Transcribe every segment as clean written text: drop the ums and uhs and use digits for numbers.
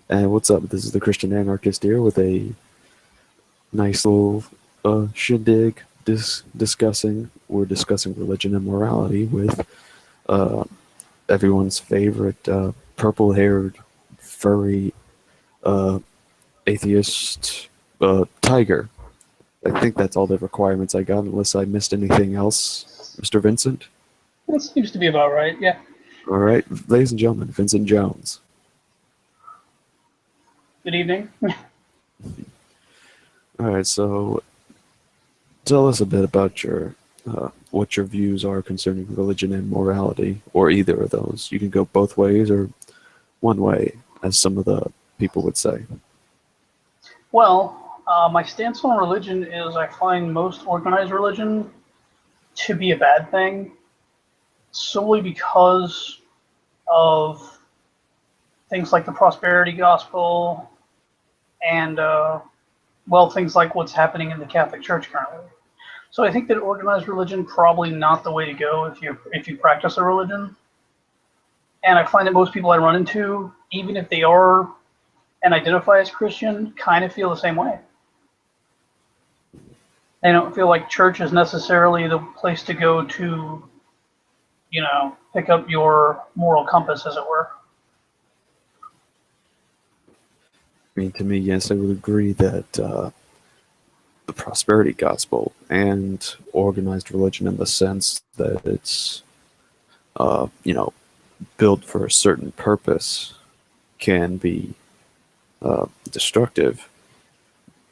And what's up? This is the Christian Anarchist here with a nice little shindig we're discussing religion and morality with uh, everyone's favorite purple-haired, furry, uh, atheist tiger. I think that's all the requirements I got, unless I missed anything else, Mr. Vincent. That seems to be about right, yeah. All right, ladies and gentlemen, Vincent Jones. Good evening. All right, so tell us a bit about your what your views are concerning religion and morality, or either of those. You can go both ways or one way, as some of the people would say. Well, my stance on religion is I find most organized religion to be a bad thing solely because of things like the prosperity gospel and, things like what's happening in the Catholic Church currently. So I think that organized religion probably not the way to go if you practice a religion. And I find that most people I run into, even if they are and identify as Christian, kind of feel the same way. They don't feel like church is necessarily the place to go to, pick up your moral compass, as it were. I mean, to me, yes, I would agree that the prosperity gospel and organized religion, in the sense that it's, built for a certain purpose, can be destructive.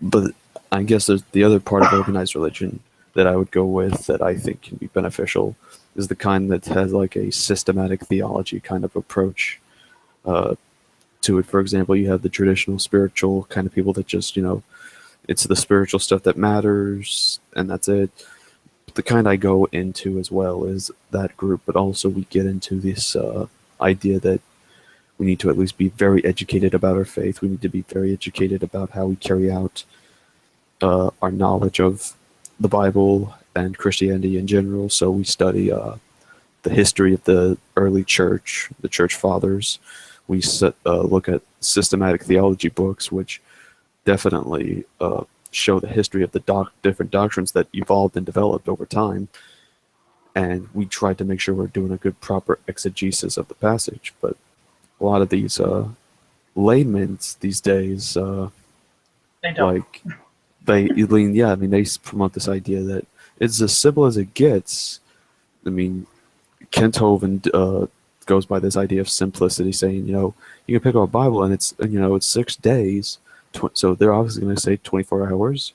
But I guess there's the other part of organized religion that I would go with that I think can be beneficial is the kind that has like a systematic theology kind of approach to it. For example, you have the traditional spiritual kind of people that just, it's the spiritual stuff that matters and that's it. But the kind I go into as well is that group, but also we get into this idea that we need to at least be very educated about our faith. We need to be very educated about how we carry out our knowledge of the Bible and Christianity in general. So we study the history of the early church, the church fathers. We look at systematic theology books, which definitely show the history of the different doctrines that evolved and developed over time. And we try to make sure we're doing a good, proper exegesis of the passage. But a lot of these laymen these days, They don't. they promote this idea that it's as simple as it gets. I mean, Kent Hovind goes by this idea of simplicity, saying, you can pick up a Bible and it's 6 days, so they're obviously going to say 24 hours.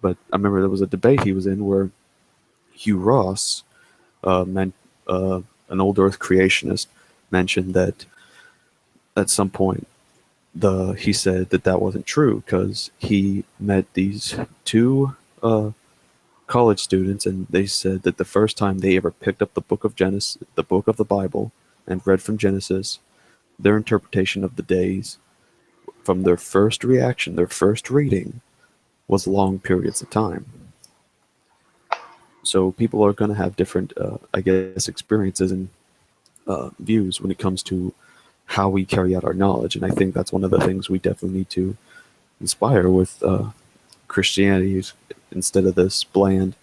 But I remember there was a debate he was in where Hugh Ross, an old Earth creationist, mentioned that at some point he said that wasn't true because he met these two college students, and they said that the first time they ever picked up the book of Genesis, the book of the Bible, and read from Genesis, their interpretation of the days from their first reaction, their first reading, was long periods of time. So people are going to have different, experiences and views when it comes to how we carry out our knowledge. And I think that's one of the things we definitely need to inspire with Christianity, instead of this bland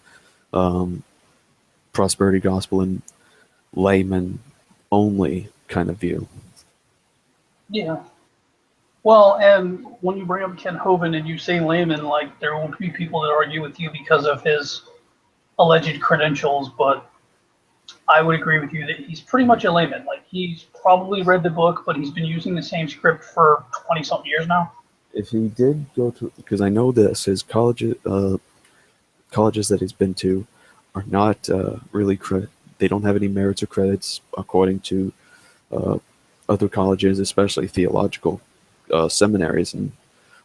prosperity gospel and layman only kind of view. Yeah. Well, and when you bring up Ken Hovind and you say layman, like, there will be people that argue with you because of his alleged credentials, but I would agree with you that he's pretty much a layman. Like, he's probably read the book, but he's been using the same script for 20-something years now. If he did go to, because I know this, his colleges that he's been to are not really they don't have any merits or credits according to other colleges, especially theological seminaries and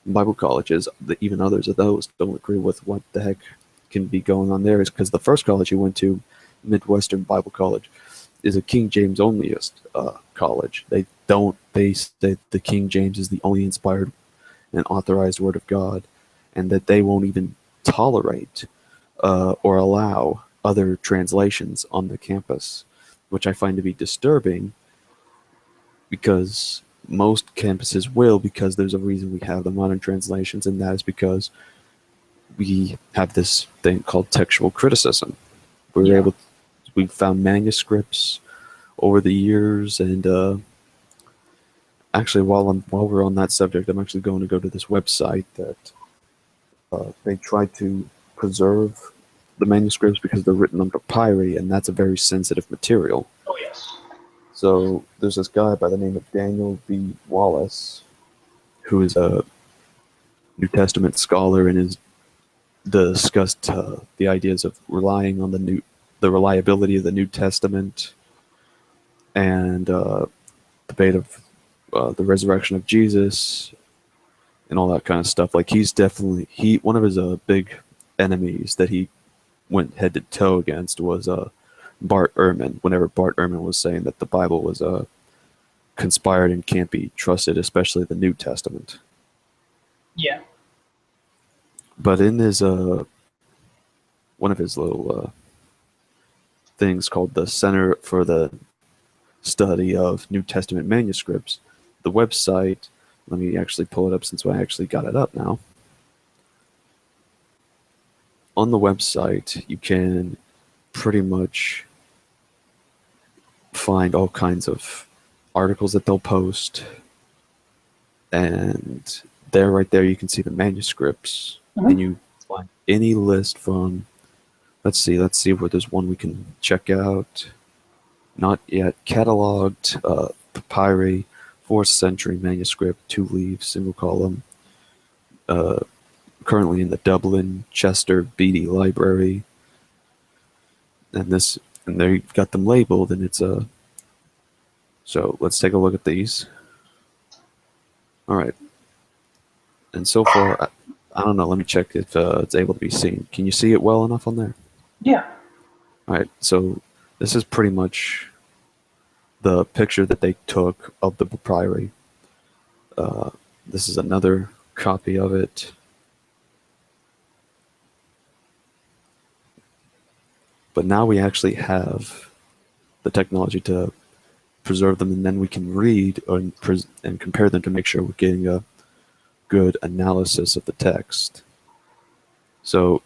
Bible colleges. Even others of those don't agree with what the heck can be going on there. Is because the first college he went to, Midwestern Bible College, is a King James onlyist college. They say the King James is the only inspired and authorized word of God, and that they won't even tolerate or allow other translations on the campus, which I find to be disturbing, because most campuses will, because there's a reason we have the modern translations, and that is because we have this thing called textual criticism. We're Yeah. able, we found manuscripts over the years, and actually, while we're on that subject, I'm actually going to go to this website that they try to preserve the manuscripts because they're written on papyri, and that's a very sensitive material. Oh yes. So there's this guy by the name of Daniel B. Wallace, who is a New Testament scholar and has discussed the ideas of relying on the reliability of the New Testament, and debate of the resurrection of Jesus and all that kind of stuff. Like, he's definitely one of his big enemies that he went head to toe against was Bart Ehrman. Whenever Bart Ehrman was saying that the Bible was conspired and can't be trusted, especially the New Testament. Yeah. But in his one of his little things called the Center for the Study of New Testament Manuscripts, the website, let me actually pull it up since I actually got it up now. On the website, you can pretty much find all kinds of articles that they'll post, and right there you can see the manuscripts, and you find any list from, let's see if there's one we can check out. Not yet cataloged, papyri, 4th century manuscript, 2 leaves, single column, currently in the Dublin Chester Beatty Library, and there you've got them labeled, and it's a. So let's take a look at these. All right, and so far, I don't know. Let me check if it's able to be seen. Can you see it well enough on there? Yeah. All right, so this is pretty much the picture that they took of the papyri. This is another copy of it. But now we actually have the technology to preserve them, and then we can read and compare them to make sure we're getting a good analysis of the text. So,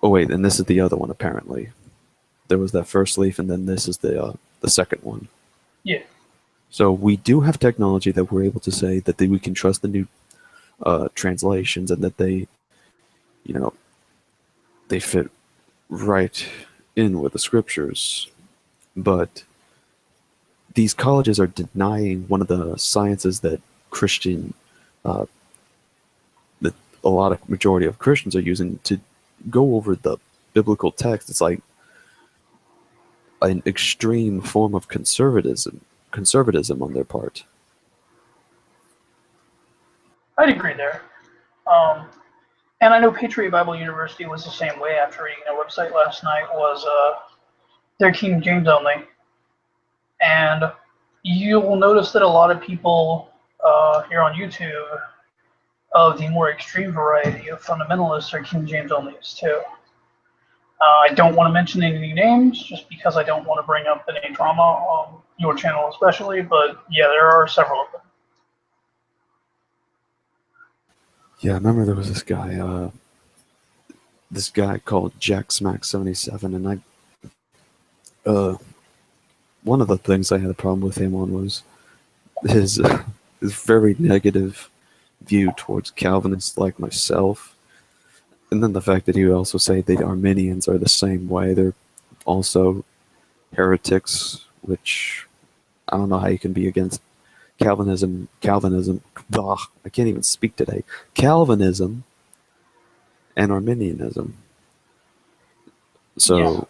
oh wait, and this is the other one apparently. There was that first leaf, and then this is the second one. Yeah. So we do have technology that we're able to say that we can trust the new translations, and that they fit right in with the scriptures. But these colleges are denying one of the sciences that that a majority of Christians are using to go over the biblical text. It's like an extreme form of conservatism on their part. I'd agree there. And I know Patriot Bible University was the same way after reading their website last night, was their King James only. And you will notice that a lot of people here on YouTube of the more extreme variety of fundamentalists are King James onlys too. I don't want to mention any names just because I don't want to bring up any drama on your channel especially, but yeah, there are several of them. Yeah, I remember there was this guy called Jack Smack 77, and one of the things I had a problem with him on was his very negative view towards Calvinists like myself. And then the fact that he would also say the Arminians are the same way. They're also heretics, which I don't know how you can be against Calvinism. Ugh, I can't even speak today. Calvinism and Arminianism. So, yeah.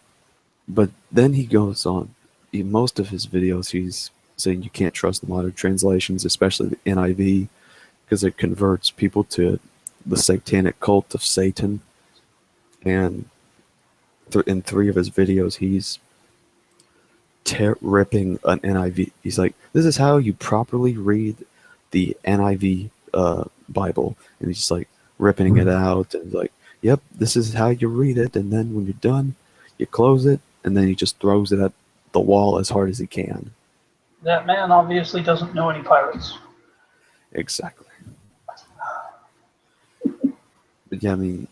But then he goes on. In most of his videos, he's saying you can't trust the modern translations, especially the NIV, because it converts people to the satanic cult of Satan. And in 3 of his videos, he's ripping an NIV. He's like, this is how you properly read the NIV Bible. And he's just like ripping it out. And like, yep, this is how you read it. And then when you're done, you close it. And then he just throws it at the wall as hard as he can. that man obviously doesn't know any pirates. Exactly. But yeah, I mean,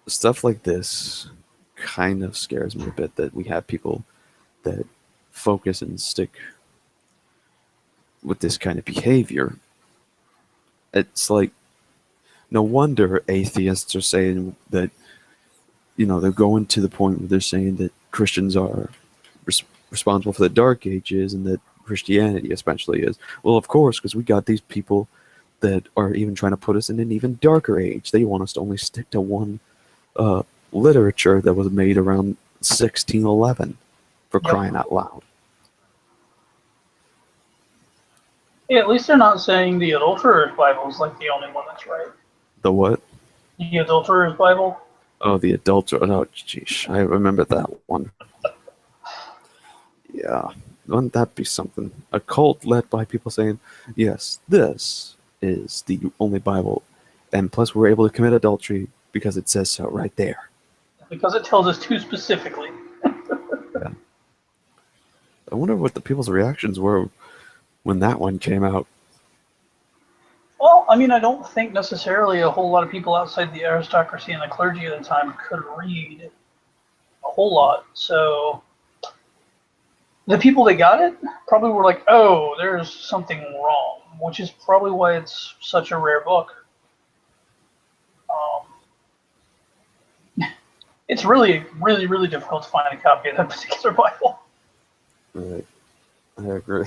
stuff like this kind of scares me a bit that we have people that focus and stick with this kind of behavior. It's like, no wonder atheists are saying that, they're going to the point where they're saying that Christians are responsible for the Dark Ages and that Christianity especially is. Well, of course, because we got these people that are even trying to put us in an even darker age. They want us to only stick to one uh, literature that was made around 1611, for Yep. crying out loud. Yeah, at least they're not saying the Adulterer's Bible is like the only one that's right. The what? The Adulterer's Bible? Oh, the adulterer. Oh, jeez, I remember that one. Yeah, wouldn't that be something? A cult led by people saying, yes, this is the only Bible, and plus we're able to commit adultery because it says so right there. Because it tells us too specifically. Yeah. I wonder what the people's reactions were when that one came out. Well, I mean, I don't think necessarily a whole lot of people outside the aristocracy and the clergy at the time could read a whole lot. So the people that got it probably were like, oh, there's something wrong, which is probably why it's such a rare book. It's really, really, really difficult to find a copy of that particular Bible. Right. I agree.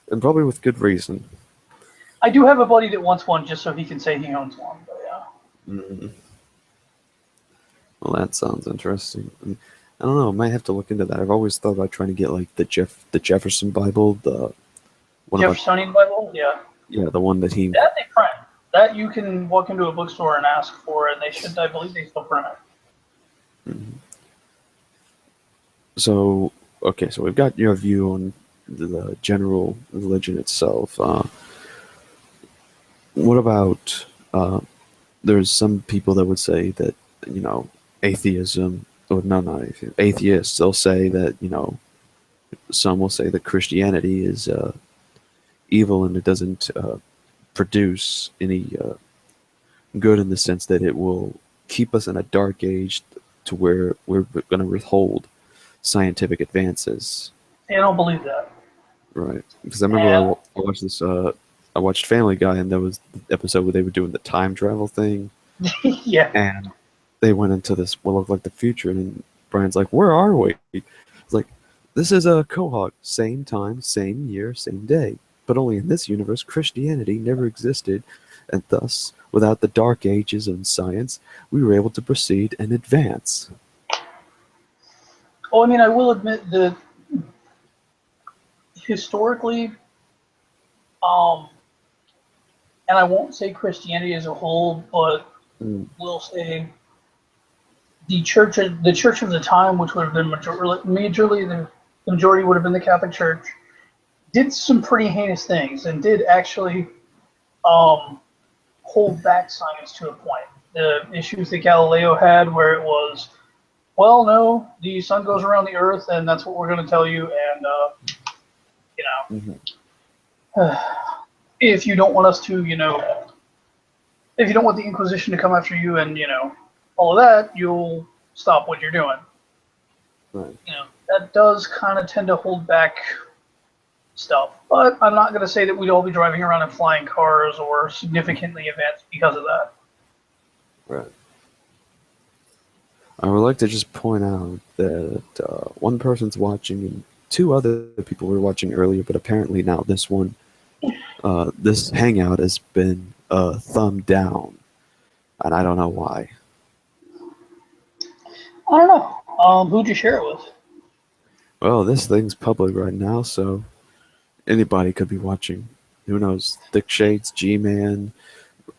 And probably with good reason. I do have a buddy that wants one just so he can say he owns one, but yeah. Mm. Well, that sounds interesting. I don't know. I might have to look into that. I've always thought about trying to get like the Jefferson Bible, the one Jeffersonian Bible, yeah. Yeah, the one that he. That they print. That you can walk into a bookstore and ask for, and they should. I believe they still print it. Mm-hmm. So okay, so we've got your view on the general religion itself. What about there's some people that would say that atheism, or no, not atheism, atheists. They'll say that some will say that Christianity is evil and it doesn't produce any good in the sense that it will keep us in a dark age to where we're going to withhold scientific advances. I don't believe that. Right. Because I remember I watched this. I watched Family Guy, and there was the episode where they were doing the time travel thing. Yeah. And they went into this what looked like the future, and Brian's like, "Where are we?" It's like, "This is a Quahog. Same time, same year, same day. But only in this universe, Christianity never existed, and thus, without the dark ages of science, we were able to proceed and advance." Well, I mean, I will admit that historically, and I won't say Christianity as a whole, but we'll say the church of the time, which would have been majorly the majority would have been the Catholic Church, did some pretty heinous things and did actually hold back science to a point. The issues that Galileo had, where it was, well, no, the sun goes around the earth, and that's what we're going to tell you, and if you don't want us to, if you don't want the Inquisition to come after you and, all of that, you'll stop what you're doing. Right. That does kind of tend to hold back stuff. But I'm not going to say that we'd all be driving around in flying cars or significantly advanced because of that. Right. I would like to just point out that one person's watching and two other people were watching earlier, but apparently now this one, this hangout has been thumbed down, and I don't know why. I don't know. Who'd you share it with? Well, this thing's public right now, so anybody could be watching. Who knows? Thick Shades, G-Man,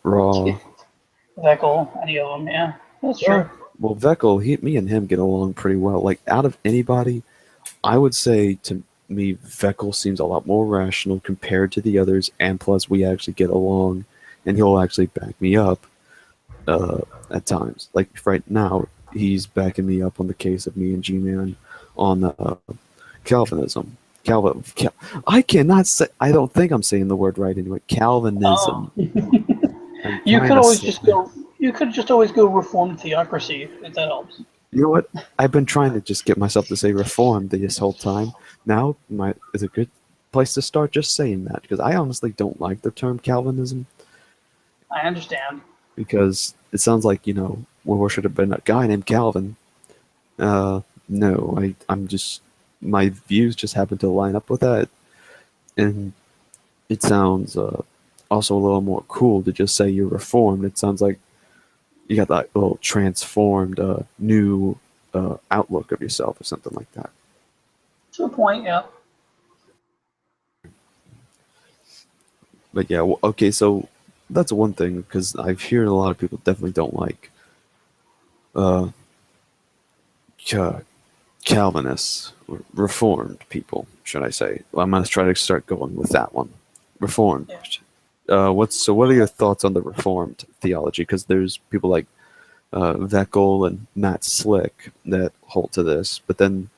Raw. Veckel, any of them, yeah. That's true. Well, Veckel, me and him get along pretty well. Like, out of anybody, I would say to me, Veckel seems a lot more rational compared to the others, and plus we actually get along, and he'll actually back me up at times. Like, right now, he's backing me up on the case of me and G-Man on Calvinism. I cannot say. I don't think I'm saying the word right anyway. Oh, Calvinism. I'm you trying could to always say. just go. You could just always go reformed theocracy if that helps. You know what? I've been trying to just get myself to say reform this whole time. Now is a good place to start just saying that because I honestly don't like the term Calvinism I understand. because it sounds like well, there should have been a guy named Calvin. Uh, no, I'm just my views just happen to line up with that, and it sounds also a little more cool to just say you're reformed. It sounds like you got that little transformed, new outlook of yourself or something like that. To a point, yeah. But yeah, okay, so that's one thing because I've heard a lot of people definitely don't like uh, Ca- Calvinists, or Reformed people, should I say? Well, I'm gonna try to start going with that one. Reformed. Yeah. What are your thoughts on the Reformed theology? Because there's people like Veckel and Matt Slick that hold to this, but then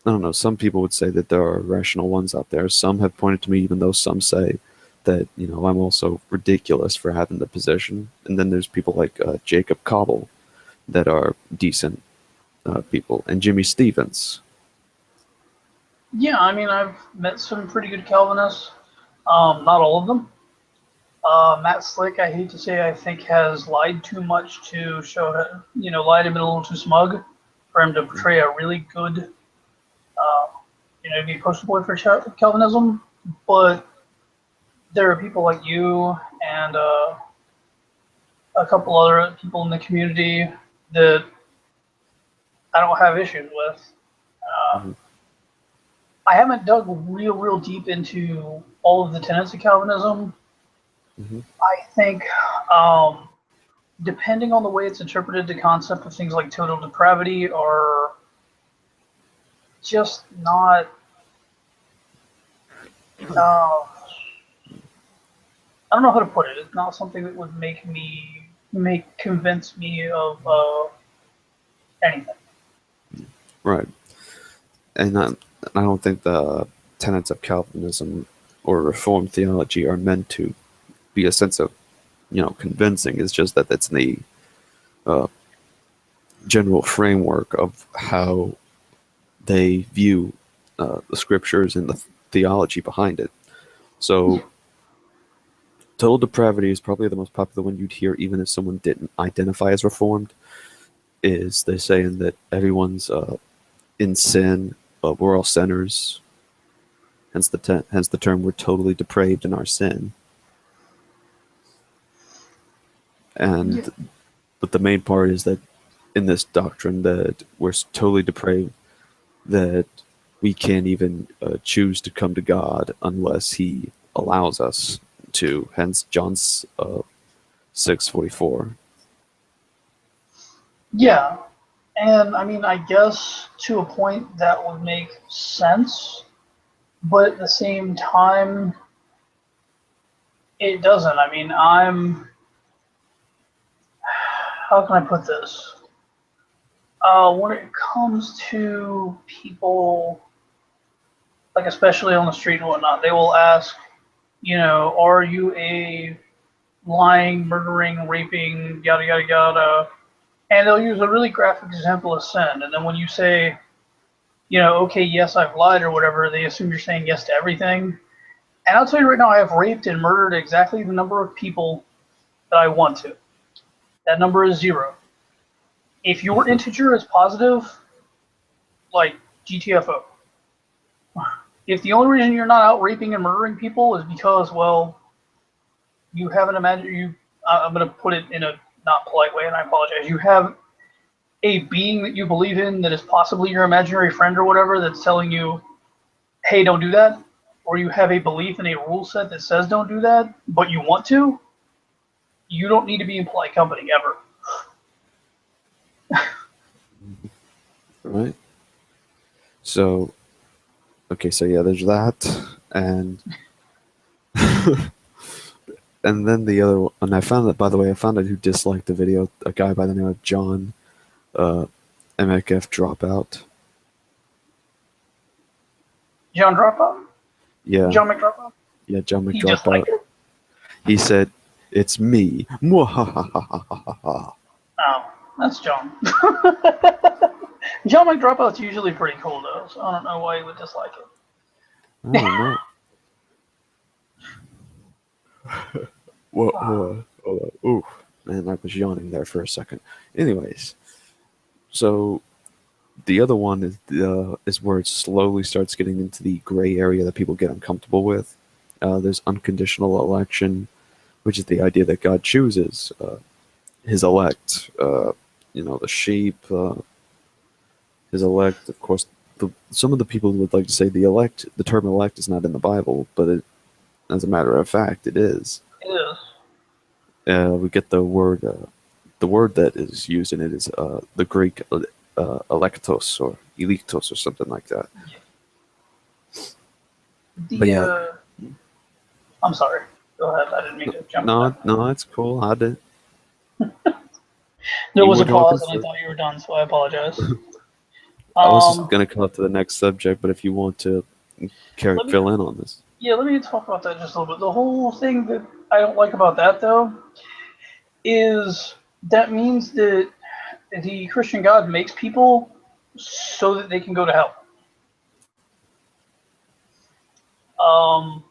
I don't know. Some people would say that there are rational ones out there. Some have pointed to me, even though some say that I'm also ridiculous for having the position. And then there's people like Jacob Cobble that are decent people, and Jimmy Stevens. Yeah, I mean, I've met some pretty good Calvinists. Not all of them. Matt Slick, I hate to say, I think has lied too much to show, lied and been a little too smug for him to portray a really good, be poster boy for Calvinism. But there are people like you and a couple other people in the community that I don't have issues with. Uh, Mhm. I haven't dug real deep into all of the tenets of Calvinism. Mhm. I think, um, depending on the way it's interpreted, the concept of things like total depravity are just not. Uh, I don't know how to put it. It's not something that would convince me of anything. Right. And I don't think the tenets of Calvinism or Reformed theology are meant to be a sense of, convincing. It's just that it's the uh, general framework of how they view the scriptures and the theology behind it. So, total depravity is probably the most popular one you'd hear, even if someone didn't identify as reformed. Is they saying that everyone's in sin, we're all sinners. Hence the term "we're totally depraved in our sin." Yeah, And but the main part is that in this doctrine that we're totally depraved, that we can't even choose to come to God unless He allows us to. Hence John's 6:44. yeah, and I mean, I guess to a point that would make sense, but at the same time, it doesn't. I mean, how can I put this? When it comes to people, like especially on the street and whatnot, they will ask, are you a lying, murdering, raping, yada yada yada, and they'll use a really graphic example of sin. And then when you say, okay, yes, I've lied or whatever, they assume you're saying yes to everything. And I'll tell you right now, I have raped and murdered exactly the number of people that I want to. That number is 0. If your integer is positive, like GTFO. If the only reason you're not out raping and murdering people is because, well, you haven't imagined you. I'm going to put it in a not polite way, and I apologize. You have a being that you believe in that is possibly your imaginary friend or whatever that's telling you, hey, don't do that, or you have a belief in a rule set that says don't do that, but you want to, you don't need to be in polite company ever. Right. So okay, so yeah, there's that, and and then the other one. And I found that, by the way, I found out who disliked the video. A guy by the name of John, uh, MFF dropout. John Dropout? Yeah, John McDropout? yeah, John He just liked McDropout. it? He said, "It's me." Mwahahaha. Oh, that's John. John McDropout's usually pretty cool, though, so I don't know why he would dislike I it. don't know. What? Ooh, man, I was yawning there for a second. Anyways, so the other one is where it slowly starts getting into the gray area that people get uncomfortable with. There's unconditional election, which is the idea that God chooses his elect. The sheep, his elect. Of course, some of the people would like to say the term elect, is not in the Bible, but as a matter of fact, it is. It is. We get the word that is used in it is the Greek electos or electos or something like that. But The, yeah, I'm sorry. Go ahead. I didn't mean to jump in no, there. no, it's cool. There You was were a talking pause, and I for. thought you were done, so I apologize. I was just Um, gonna come up to the next subject, but if you want to let me, fill in on this, yeah, let me talk about that just a little bit. The whole thing that I don't like about that, though, is that means that the Christian God makes people so that they can go to hell. Um,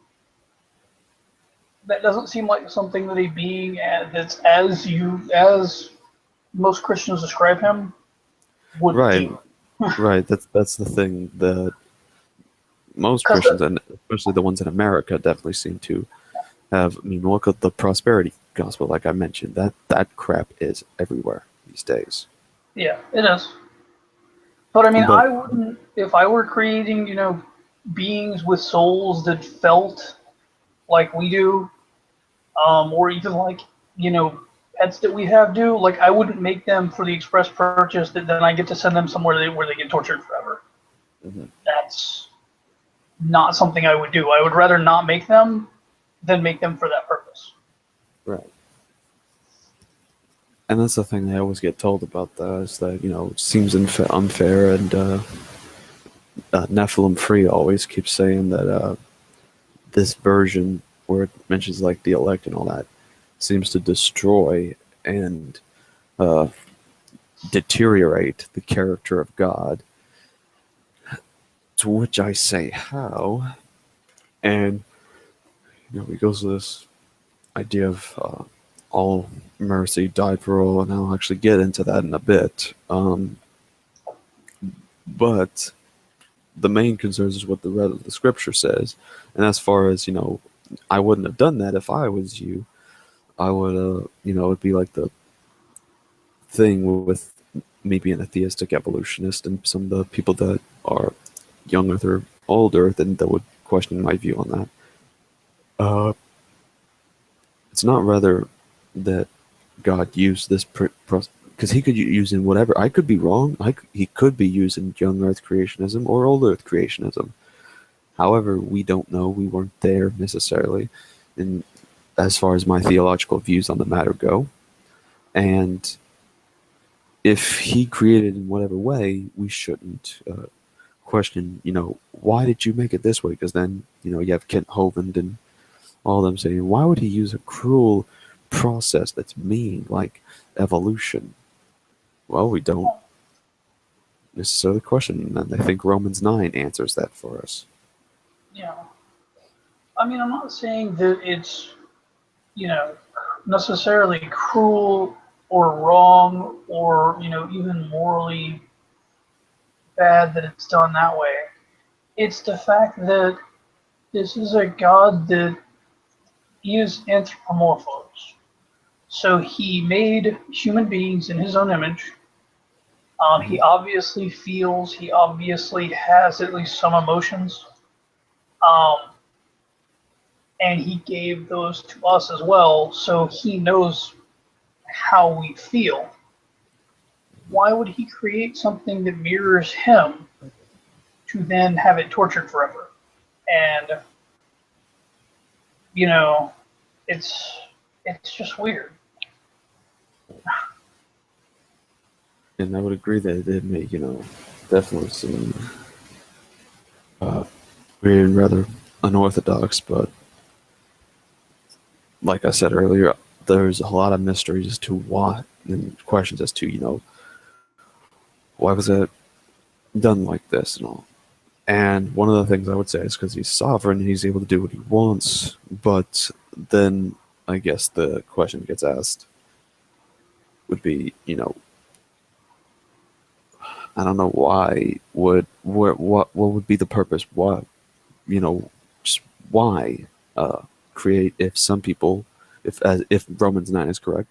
that doesn't seem like something that a being that's as most Christians describe him would right, do. right. That's the thing that most Because Christians, and especially the ones in America, definitely seem to have. I mean, look at the prosperity gospel, like I mentioned. That crap is everywhere these days. yeah, it is. But I mean, But I wouldn't if I were creating, beings with souls that felt like we do, or even like pets that we have do. Like I wouldn't make them for the express purchase that then I get to send them somewhere where they get tortured forever. mhm, That's not something I would do. I would rather not make them than make them for that purpose. right. And that's the thing I always get told about that is that it seems unfair, and Nephilim Free always keeps saying that this version where it mentions like the elect and all that seems to destroy and uh, deteriorate the character of God. To which I say, how? And he goes to this idea of all mercy died for all, and I'll actually get into that in a bit. But the main concern is what the scripture says, and as far as I wouldn't have done that if I was you. I would, it'd be like the thing with me being a theistic evolutionist and some of the people that are young Earth or old Earth and that would question my view on that. Uh, it's not rather that God used this because he could use in whatever. I could be wrong. He could be using young Earth creationism or old Earth creationism. However, we don't know. We weren't there necessarily, in as far as my theological views on the matter go. And if he created in whatever way, we shouldn't question, why did you make it this way? Because then, you have Kent Hovind and all of them saying, why would he use a cruel process that's mean, like evolution? Well, we don't necessarily question, and I think Romans 9 answers that for us. Yeah. I mean, I'm not saying that it's, you know, necessarily cruel or wrong or, even morally bad that it's done that way. It's the fact that this is a God that is anthropomorphos. So he made human beings in his own image. He Mhm. obviously feels, he obviously has at least some emotions. Um, and he gave those to us as well, so he knows how we feel. Why would he create something that mirrors him to then have it tortured forever? And you know, it's it's just weird. And I would agree that it did make, definitely some weird and rather unorthodox, but like I said earlier, there's a lot of mysteries as to why, and questions as to, why was it done like this and all. And one of the things I would say is because he's sovereign and he's able to do what he wants, but then I guess the question gets asked would be, I don't know why what would be the purpose? What just why create if some people if Romans 9 is correct,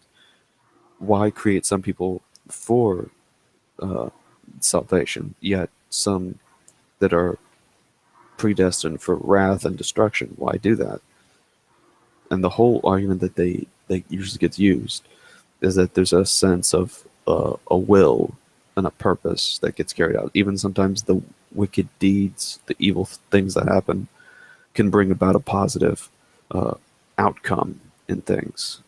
why create some people for uh, salvation, yet some that are predestined for wrath and destruction? Why do that? And the whole argument that they usually gets used is that there's a sense of a will and a purpose that gets carried out. Even sometimes the wicked deeds, the evil things that happen, can bring about a positive uh, outcome in things.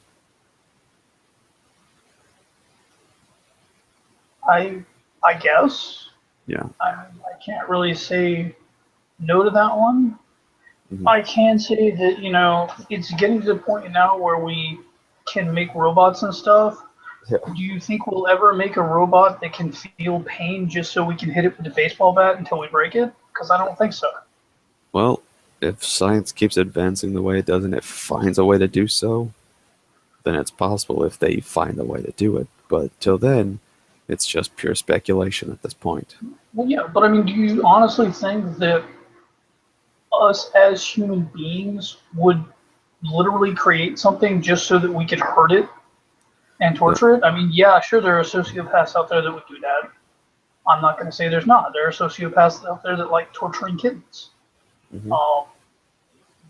I I guess Yeah. I can't really say no to that one. Hmm. I can say that it's getting to the point now where we can make robots and stuff. Yeah. Do you think we'll ever make a robot that can feel pain just so we can hit it with a baseball bat until we break it? Because I don't think so. Well, if science keeps advancing the way it does and it finds a way to do so, then it's possible if they find a way to do it. But till then, it's just pure speculation at this point. Well, yeah, but I mean, do you honestly think that us as human beings would literally create something just so that we could hurt it and Uh, torture it? I mean, yeah, sure, there are sociopaths out there that would do that. I'm not going to say there's not. There are sociopaths out there that like torturing kittens. mhm. Um,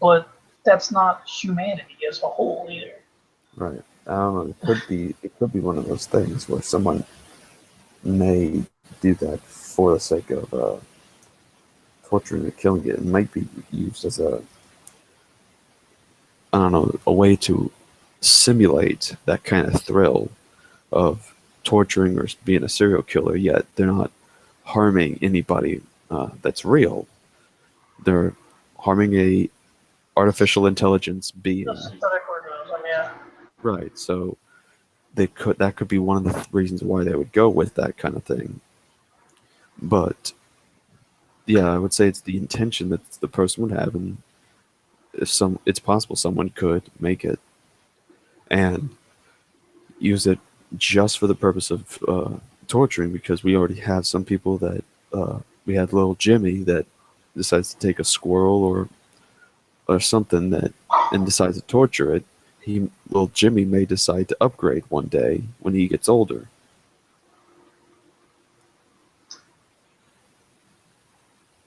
but that's not humanity as a whole either. Right. I don't know. It could be one of those things where someone may do that for the sake of torturing or killing it. It might be used as a, I don't know, a way to simulate that kind of thrill of torturing or being a serial killer, yet they're not harming anybody that's real. They're harming a artificial intelligence The being. synthetic organism, yeah. Right. So that could be one of the reasons why they would go with that kind of thing. But yeah, I would say it's the intention that the person would have, and if it's possible someone could make it and use it just for the purpose of torturing, because we already have some people that we had little Jimmy that decides to take a squirrel or something that and decides to torture it. Little Jimmy may decide to upgrade one day when he gets older.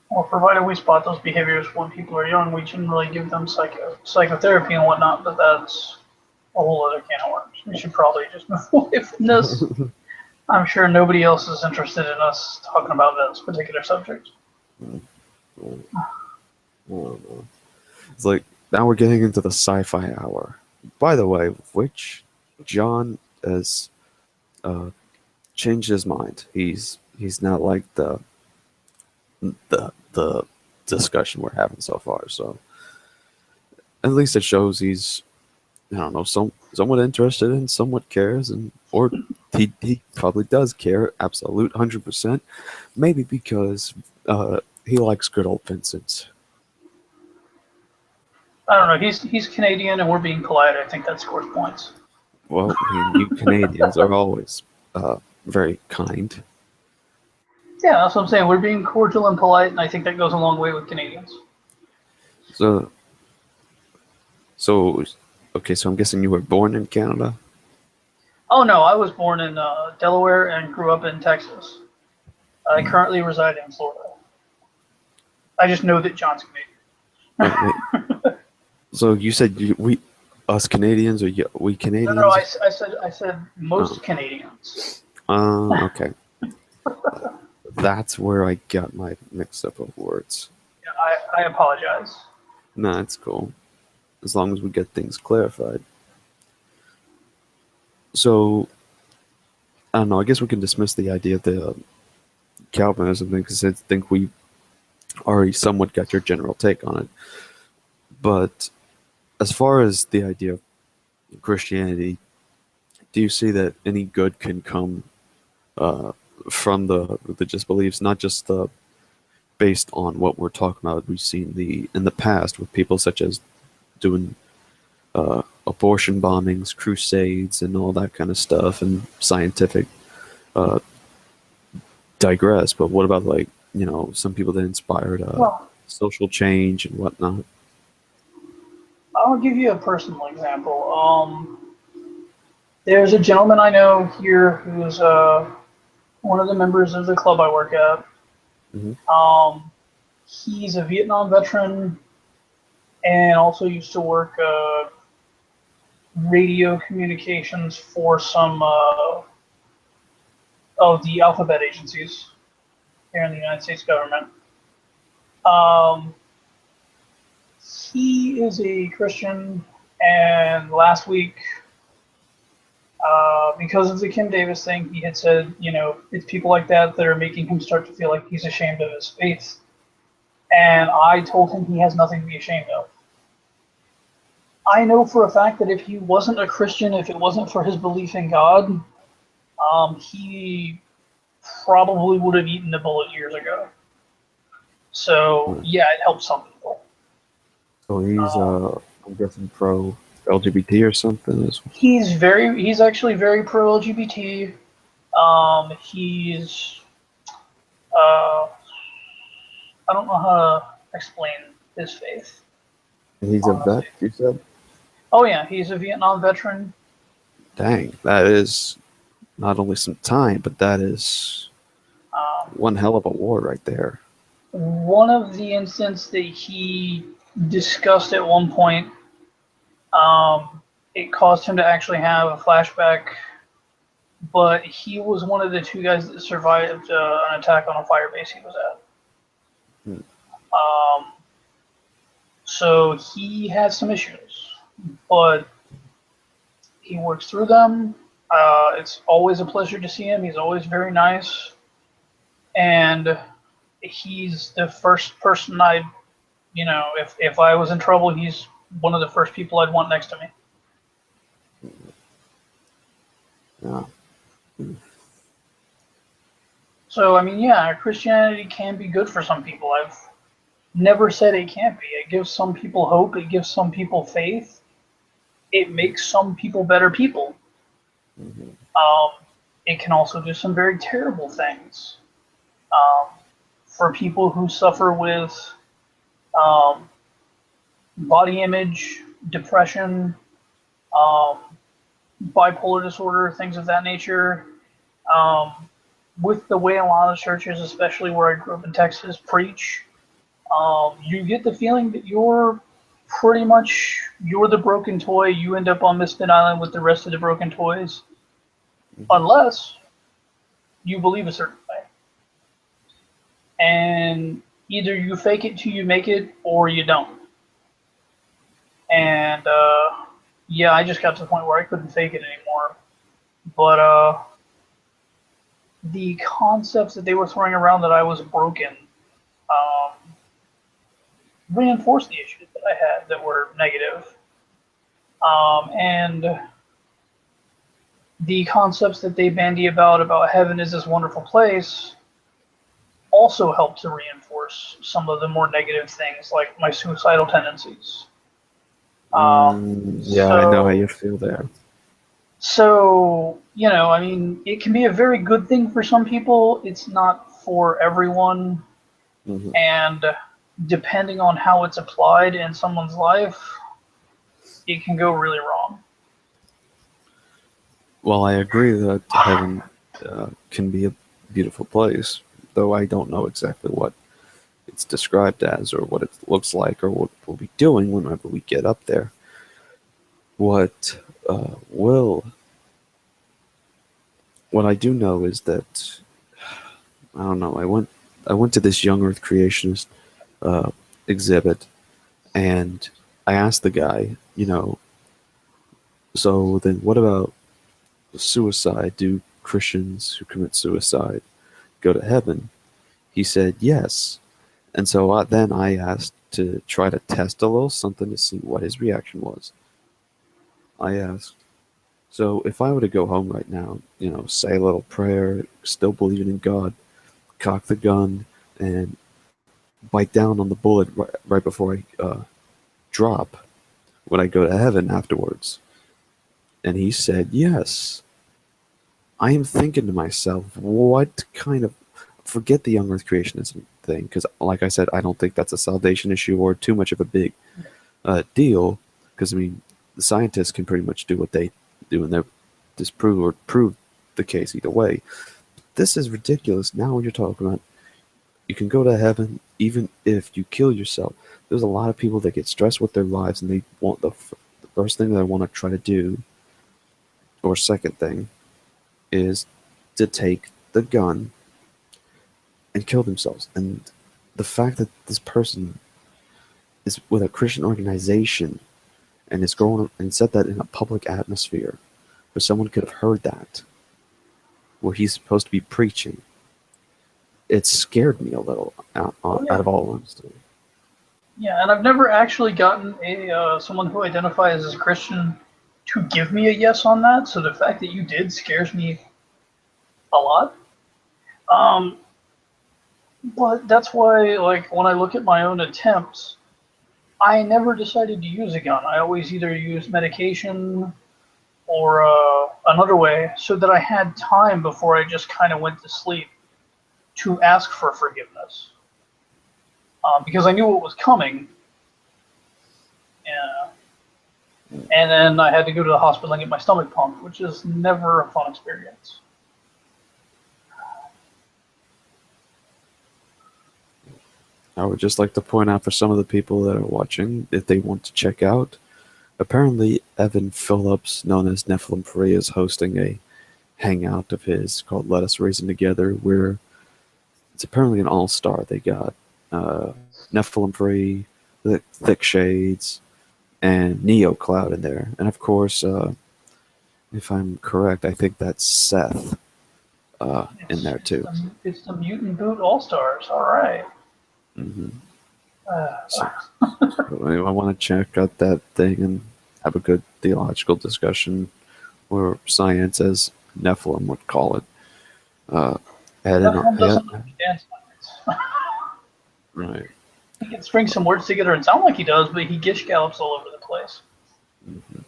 Well, provided we spot those behaviors when people are young, we can really give them psychotherapy and whatnot, but that's a whole other can of worms. We should probably just move away from this. I'm sure nobody else is interested in us talking about this particular subject. It's like now we're getting into the sci-fi hour. By the way, which John has uh, changed his mind. He's not like the discussion we're having so far. So at least it shows he's, I don't know, somewhat interested and somewhat cares, and or he probably does care, absolute 100%. Maybe because he likes good old Vincent. I don't know. He's Canadian, and we're being polite. I think that scores points. Well, I mean, you Canadians are always very kind. Yeah, that's what I'm saying. We're being cordial and polite, and I think that goes a long way with Canadians. So so okay, so I'm guessing you were born in Canada. Oh no, I was born in Delaware and grew up in Texas. I Hmm. currently reside in Florida. I just know that John's Wait, wait. Canadian. So you said we us Canadians or we No, Canadians? I said Oh, most Canadians. okay. That's where I got my mix up of words. Yeah, I apologize. Nah, it's cool. As long as we get things clarified. So, I don't know. I guess we can dismiss the idea of the Calvinism thing because I think we already somewhat got your general take on it. But as far as the idea of Christianity, do you see that any good can come uh, from the religious beliefs, not just based on what we're talking about? We've seen the in the past with people such as doing abortion bombings, crusades, and all that kind of stuff, and scientific uh, digress. But what about like some people that inspired Well, social change and whatnot? I'll give you a personal example. There's a gentleman I know here who's one of the members of the club I work at. Hmm. Um, he's a Vietnam veteran and also used to work radio communications for some of the alphabet agencies here in the United States government. Um, he is a Christian, and last week, because of the Kim Davis thing, he had said, it's people like that that are making him start to feel like he's ashamed of his faith. And I told him he has nothing to be ashamed of. I know for a fact that if he wasn't a Christian, if it wasn't for his belief in God, he probably would have eaten the bullet years ago. So yeah, it helps some people. So he's, Um, I'm guessing, pro LGBT or something as well. he's actually very pro LGBT. He's I don't know how to explain his faith, And he's a vet, honestly. you said? Oh yeah, he's a Vietnam veteran. Dang, that is not only some time, but that is Um, one hell of a war right there. one of the instances that he discussed at one point, it caused him to actually have a flashback. But he was one of the two guys that survived an attack on a fire base he was at. Hmm. Um, so he has some issues, but he works through them. It's always a pleasure to see him. He's always very nice, and he's the first person if I was in trouble, he's one of the first people I'd want next to me. Yeah. So I mean, yeah, Christianity can be good for some people. I've never said it can't be. It gives some people hope. It gives some people faith. It makes some people better people. Hmm. Um, it can also do some very terrible things. Um, for people who suffer with um, body image, depression, um, bipolar disorder, things of that nature. Um, with the way a lot of churches, especially where I grew up in Texas, preach, you get the feeling that you're the broken toy. You end up on Misfit Island with the rest of the broken toys, Hmm. unless you believe a certain way. And either you fake it till you make it, or you don't. And yeah, I just got to the point where I couldn't fake it anymore. But the concepts that they were throwing around that I was broken um, reinforced the issues that I had that were negative. And the concepts that they bandy about heaven is this wonderful place also helped to reinforce some of the more negative things like my suicidal tendencies. Um, Yeah, I know how so you feel there. I mean, it can be a very good thing for some people. It's not for everyone. Hmm. And depending on how it's applied in someone's life, it can go really wrong. Well, I agree that heaven can be a beautiful place, though I don't know exactly what it's described as or what it looks like or what we'll be doing whenever we get up there. What will what I do know is that I don't know. I went to this young Earth creationist uh, exhibit, and I asked the guy, so then what about suicide? Do Christians who commit suicide go to heaven? He said yes. And so then I asked to try to test a little something to see what his reaction was. I asked, so if I were to go home right now, say a little prayer, still believing in God, cock the gun, and bite down on the bullet right before I drop, would I go to heaven afterwards? And he said, yes. I am thinking to myself, what kind of. Forget the young earth creationism thing, because, like I said, I don't think that's a salvation issue or too much of a big deal, because, I mean, the scientists can pretty much do what they do, and they disprove or prove the case either way. This is ridiculous. Now you're talking about you can go to heaven even if you kill yourself. There's a lot of people that get stressed with their lives, and they want the first thing they want to try to do, or second thing, is to take the gun and kill themselves. And the fact that this person is with a Christian organization and is going and said that in a public atmosphere where someone could have heard that, where he's supposed to be preaching, it scared me a little, out of all honesty. Yeah, and I've never actually gotten someone who identifies as a Christian to give me a yes on that. So the fact that you did scares me a lot. But that's why, like, when I look at my own attempts, I never decided to use a gun. I always either used medication or another way, so that I had time before I just kind of went to sleep to ask for forgiveness. Because I knew what was coming. And then I had to go to the hospital and get my stomach pumped, which is never a fun experience. I would just like to point out for some of the people that are watching, if they want to check out, apparently Evan Phillips, known as Nephilim Free, is hosting a hangout of his called Let Us Reason Together, where it's apparently an all-star. They got Nephilim Free, Thick Shades, and Neo Cloud in there. And of course, if I'm correct, I think that's Seth in there too. It's the Mutant Boot All-Stars, all right. Mm-hmm. So I want to check out that thing and have a good theological discussion, or science, as Nephilim would call it. Nephilim doesn't understand science. Right. He can string some words together and sound like he does, but he gish gallops all over the place. Mm-hmm.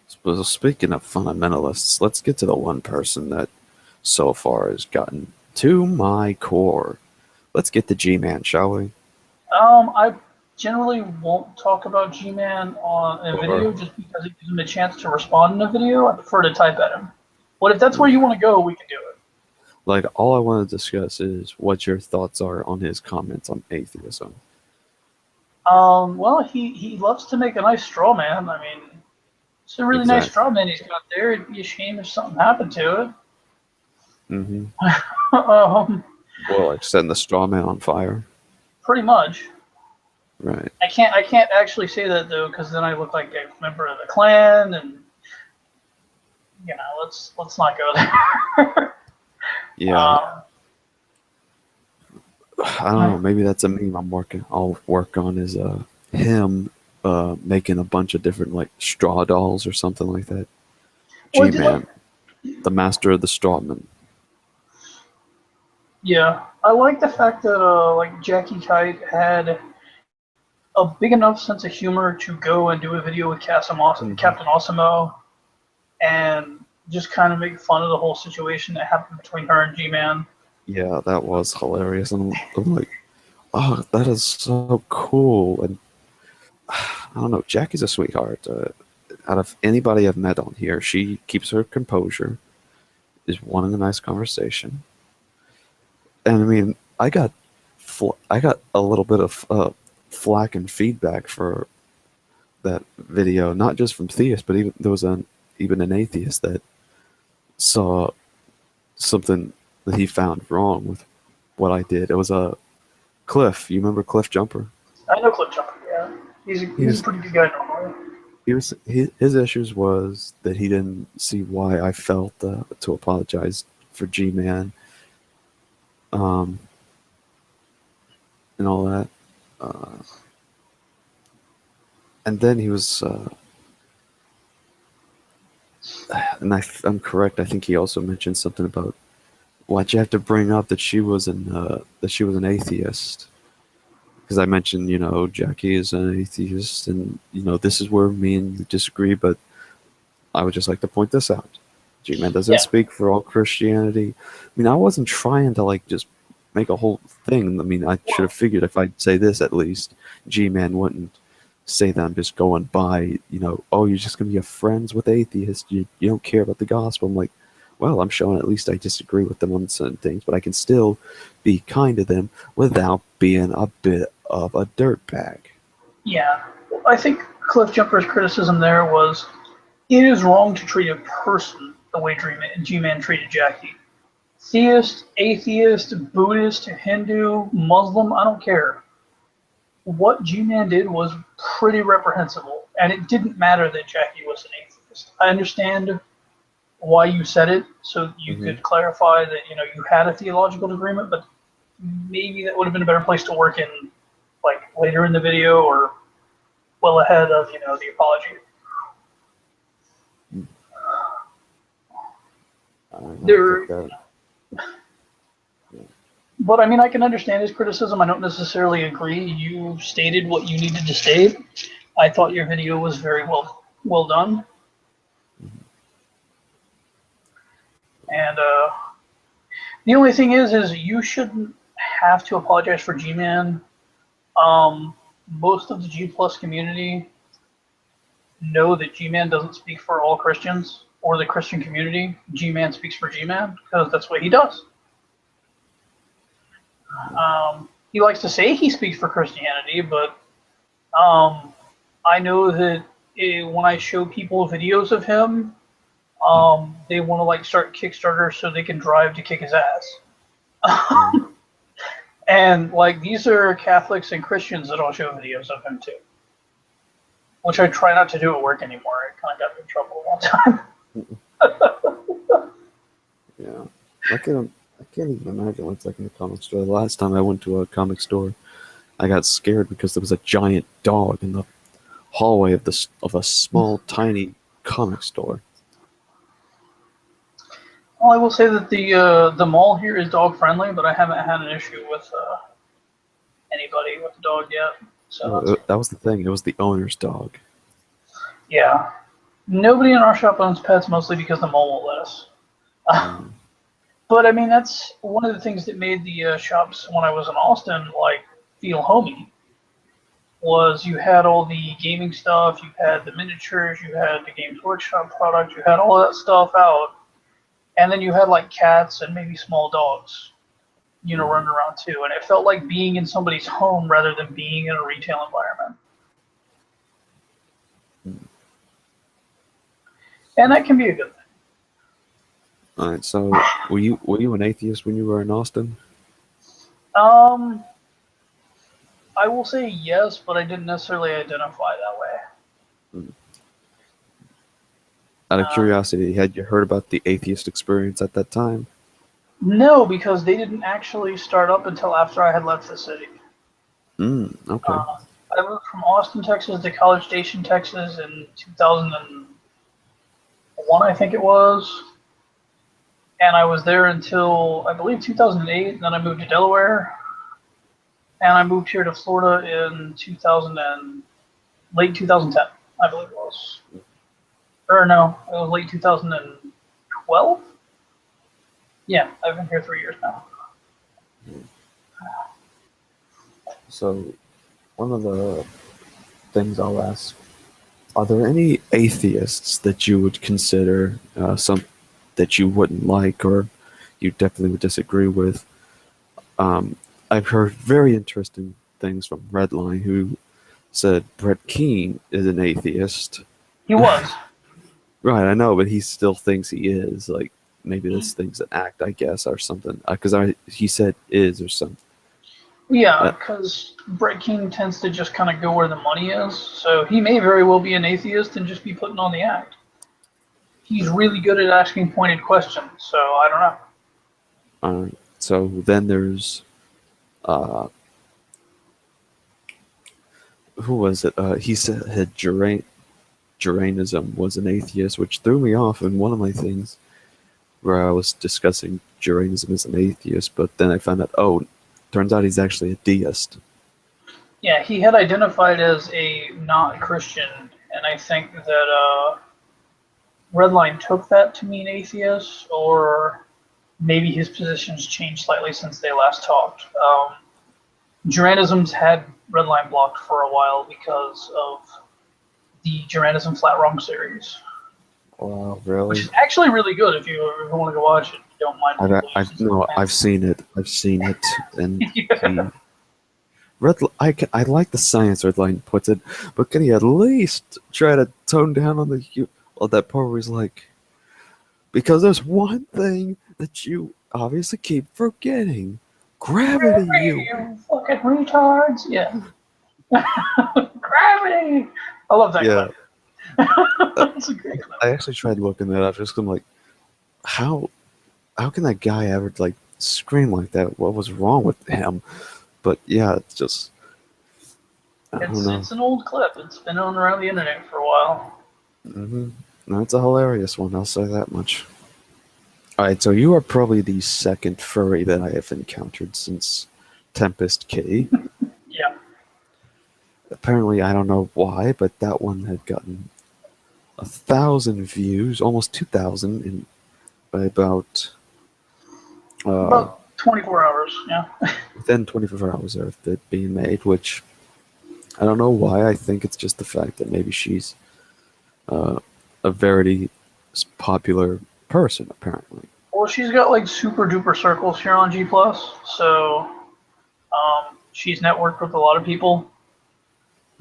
So speaking of fundamentalists, let's get to the one person that so far has gotten to my core. Let's get to G-Man, shall we? I generally won't talk about G-Man on a video just because it gives him a chance to respond in a video. I prefer to type at him. But if that's where you want to go, we can do it. Like, all I want to discuss is what your thoughts are on his comments on atheism. Well, he loves to make a nice straw man. I mean, it's a really nice straw man he's got there. It'd be a shame if something happened to it. Mm-hmm. Well, like setting the straw man on fire. Pretty much. Right. I can't actually say that though, because then I look like a member of the Klan, and let's not go there. Yeah. I don't know. Maybe that's a meme I'll work on, is him making a bunch of different like straw dolls or something like that. G-Man, the master of the strawman. Yeah, I like the fact that like Jackie Kite had a big enough sense of humor to go and do a video with Captain Osimo, and just kind of make fun of the whole situation that happened between her and G-Man. Yeah, that was hilarious, and I'm like, oh, that is so cool. And I don't know, Jackie's a sweetheart. Out of anybody I've met on here, she keeps her composure, is wanting a nice conversation. And I mean, I got a little bit of flack and feedback for that video, not just from theists, but even there was even an atheist that saw something that he found wrong with what I did. It was a Cliff. You remember Cliff Jumper? I know Cliff Jumper. Yeah, he's a pretty good guy normally. His issues was that he didn't see why I felt to apologize for G-Man. and all that. Uh, and then he was, and I'm correct. I think he also mentioned something about why'd you have to bring up that she was an atheist? Because I mentioned, Jackie is an atheist, and this is where me and you disagree. But I would just like to point this out. G-Man doesn't Yeah, speak for all Christianity. I mean, I wasn't trying to like just make a whole thing. I mean, I should have figured if I'd say this at least, G-Man wouldn't say that I'm just going by, oh, you're just gonna be friends with atheists. You don't care about the gospel. I'm like, well, I'm showing at least I disagree with them on certain things, but I can still be kind to them without being a bit of a dirtbag. yeah. I think Cliff Jumper's criticism there was it is wrong to treat a person the way G-Man treated Jackie. Theist, atheist, Buddhist, Hindu, Muslim, I don't care. What G-Man did was pretty reprehensible, and it didn't matter that Jackie was an atheist. I understand why you said it, so you Hmm. could clarify that you had a theological agreement, but maybe that would have been a better place to work in, like later in the video or well ahead of the apology. I get There, that. but I mean, I can understand his criticism. I don't necessarily agree. You stated what you needed to state. I thought your video was very well done, and the only thing is you shouldn't have to apologize for G-Man. Most of the G plus community know that G-Man doesn't speak for all Christians or the Christian community. G-Man speaks for G-Man because that's what he does. He likes to say he speaks for Christianity, but I know that when I show people videos of him, they want to like start Kickstarter so they can drive to kick his ass. Mm. And like these are Catholics and Christians that I'll show videos of him too, which I try not to do at work anymore. It kind of got me in trouble one time. Yeah, I can't even imagine what it's like in a comic store. The last time I went to a comic store, I got scared because there was a giant dog in the hallway of a small, tiny comic store. Well, I will say that the mall here is dog friendly, but I haven't had an issue with anybody with the dog yet. So No, that's that was the thing. It was the owner's dog. yeah. Nobody in our shop owns pets, mostly because the mall won't let us. Mm. But I mean, that's one of the things that made the shops when I was in Austin like feel homey. Was you had all the gaming stuff, you had the miniatures, you had the Games Workshop product, you had all that stuff out, and then you had like cats and maybe small dogs, running around too, and it felt like being in somebody's home rather than being in a retail environment, and that can be a good thing. All right. So, were you an atheist when you were in Austin? Um, I will say yes, but I didn't necessarily identify that way. Mm. Out of Um, curiosity, had you heard about the atheist experience at that time? no, because they didn't actually start up until after I had left the city. Okay. Uh, I moved from Austin, Texas to College Station, Texas in 2001, I think it was. And I was there until, I believe, 2008. And then I moved to Delaware. And I moved here to Florida in 2000 and late 2010, I believe it was. Or no, it was late 2012. Yeah, I've been here 3 years now. So, one of the things I'll ask: are there any atheists that you would consider some that you wouldn't like or you definitely would disagree with? Um, I've heard very interesting things from Redline, who said Brett Keane is an atheist. He was. Right, I know, but he still thinks he is. Like maybe this thing's an act, I guess, or something. Because he said is or something. Yeah, Uh, because Brett King tends to just kind of go where the money is. So he may very well be an atheist and just be putting on the act. He's really good at asking pointed questions, so I don't know. so then there's uh, who was it? He said Juranism was an atheist, which threw me off in one of my things where I was discussing Juranism as an atheist, but then I found out, oh, turns out he's actually a deist. Yeah, he had identified as a not Christian, and I think that Redline took that to mean atheist, or maybe his position's changed slightly since they last talked. Juranism's had Redline blocked for a while because of the Juranism Flat Wrong series, Wow, which really? is actually really good if you want to go watch it. If you don't mind people using some No, I've fancy. seen it. I've seen it, and Yeah. he I like the science Redline puts it, but can he at least try to tone down on that part where he's like, because there's one thing that you obviously keep forgetting, gravity. Gravity, you fucking retards! Yeah. Gravity! I love that Yeah, clip. uh, It's a great clip. I actually tried looking that up. Just I'm like, how how can that guy ever like scream like that? What was wrong with him? But yeah, it's just I don't know. It's an old clip. It's been on around the internet for a while. hmm No, it's a hilarious one. I'll say that much. All right, so you are probably the second furry that I have encountered since Tempest K. Yeah. Apparently, I don't know why, but that one had gotten 1,000 views, almost 2,000, in by about uh, About 24 hours. Yeah. within 24 hours of it being made. Which I don't know why. I think it's just the fact that maybe she's uh, a very popular person, apparently. Well, she's got like super duper circles here on G Plus, so she's networked with a lot of people,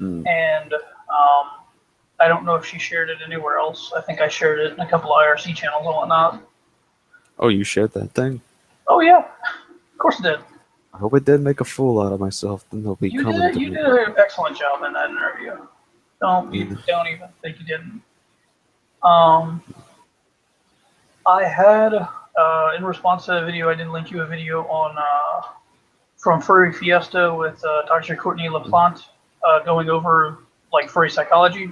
Mm. and I don't know if she shared it anywhere else. I think I shared it in a couple of IRC channels and whatnot. Oh, you shared that thing? Oh yeah, of course it did. I hope it did make a fool out of myself. Then they'll be You did coming it. to You me. did an excellent job in that interview. Mm. Don't even think you didn't. Um, I had in response to the video, I did link you a video on from Furry Fiesta with Dr. Courtney LaPlante going over like furry psychology.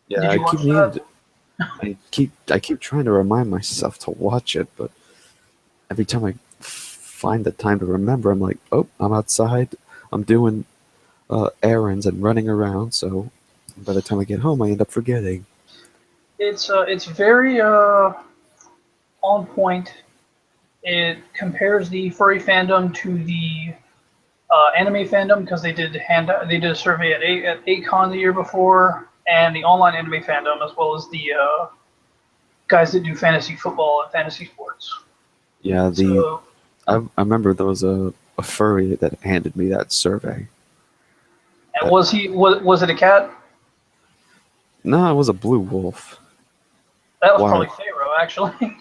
Yeah, Did you watch that? I keep trying to remind myself to watch it, but every time I find the time to remember, I'm like, oh, I'm outside, I'm doing errands and running around. So by the time I get home, I end up forgetting. It's very on point. It compares the furry fandom to the anime fandom because they did a survey at ACON the year before, and the online anime fandom as well as the guys that do fantasy football and fantasy sports. Yeah, So, I remember there was a furry that handed me that survey. and That was it a cat? No, it was a blue wolf. That was Wow. probably Pharaoh, actually.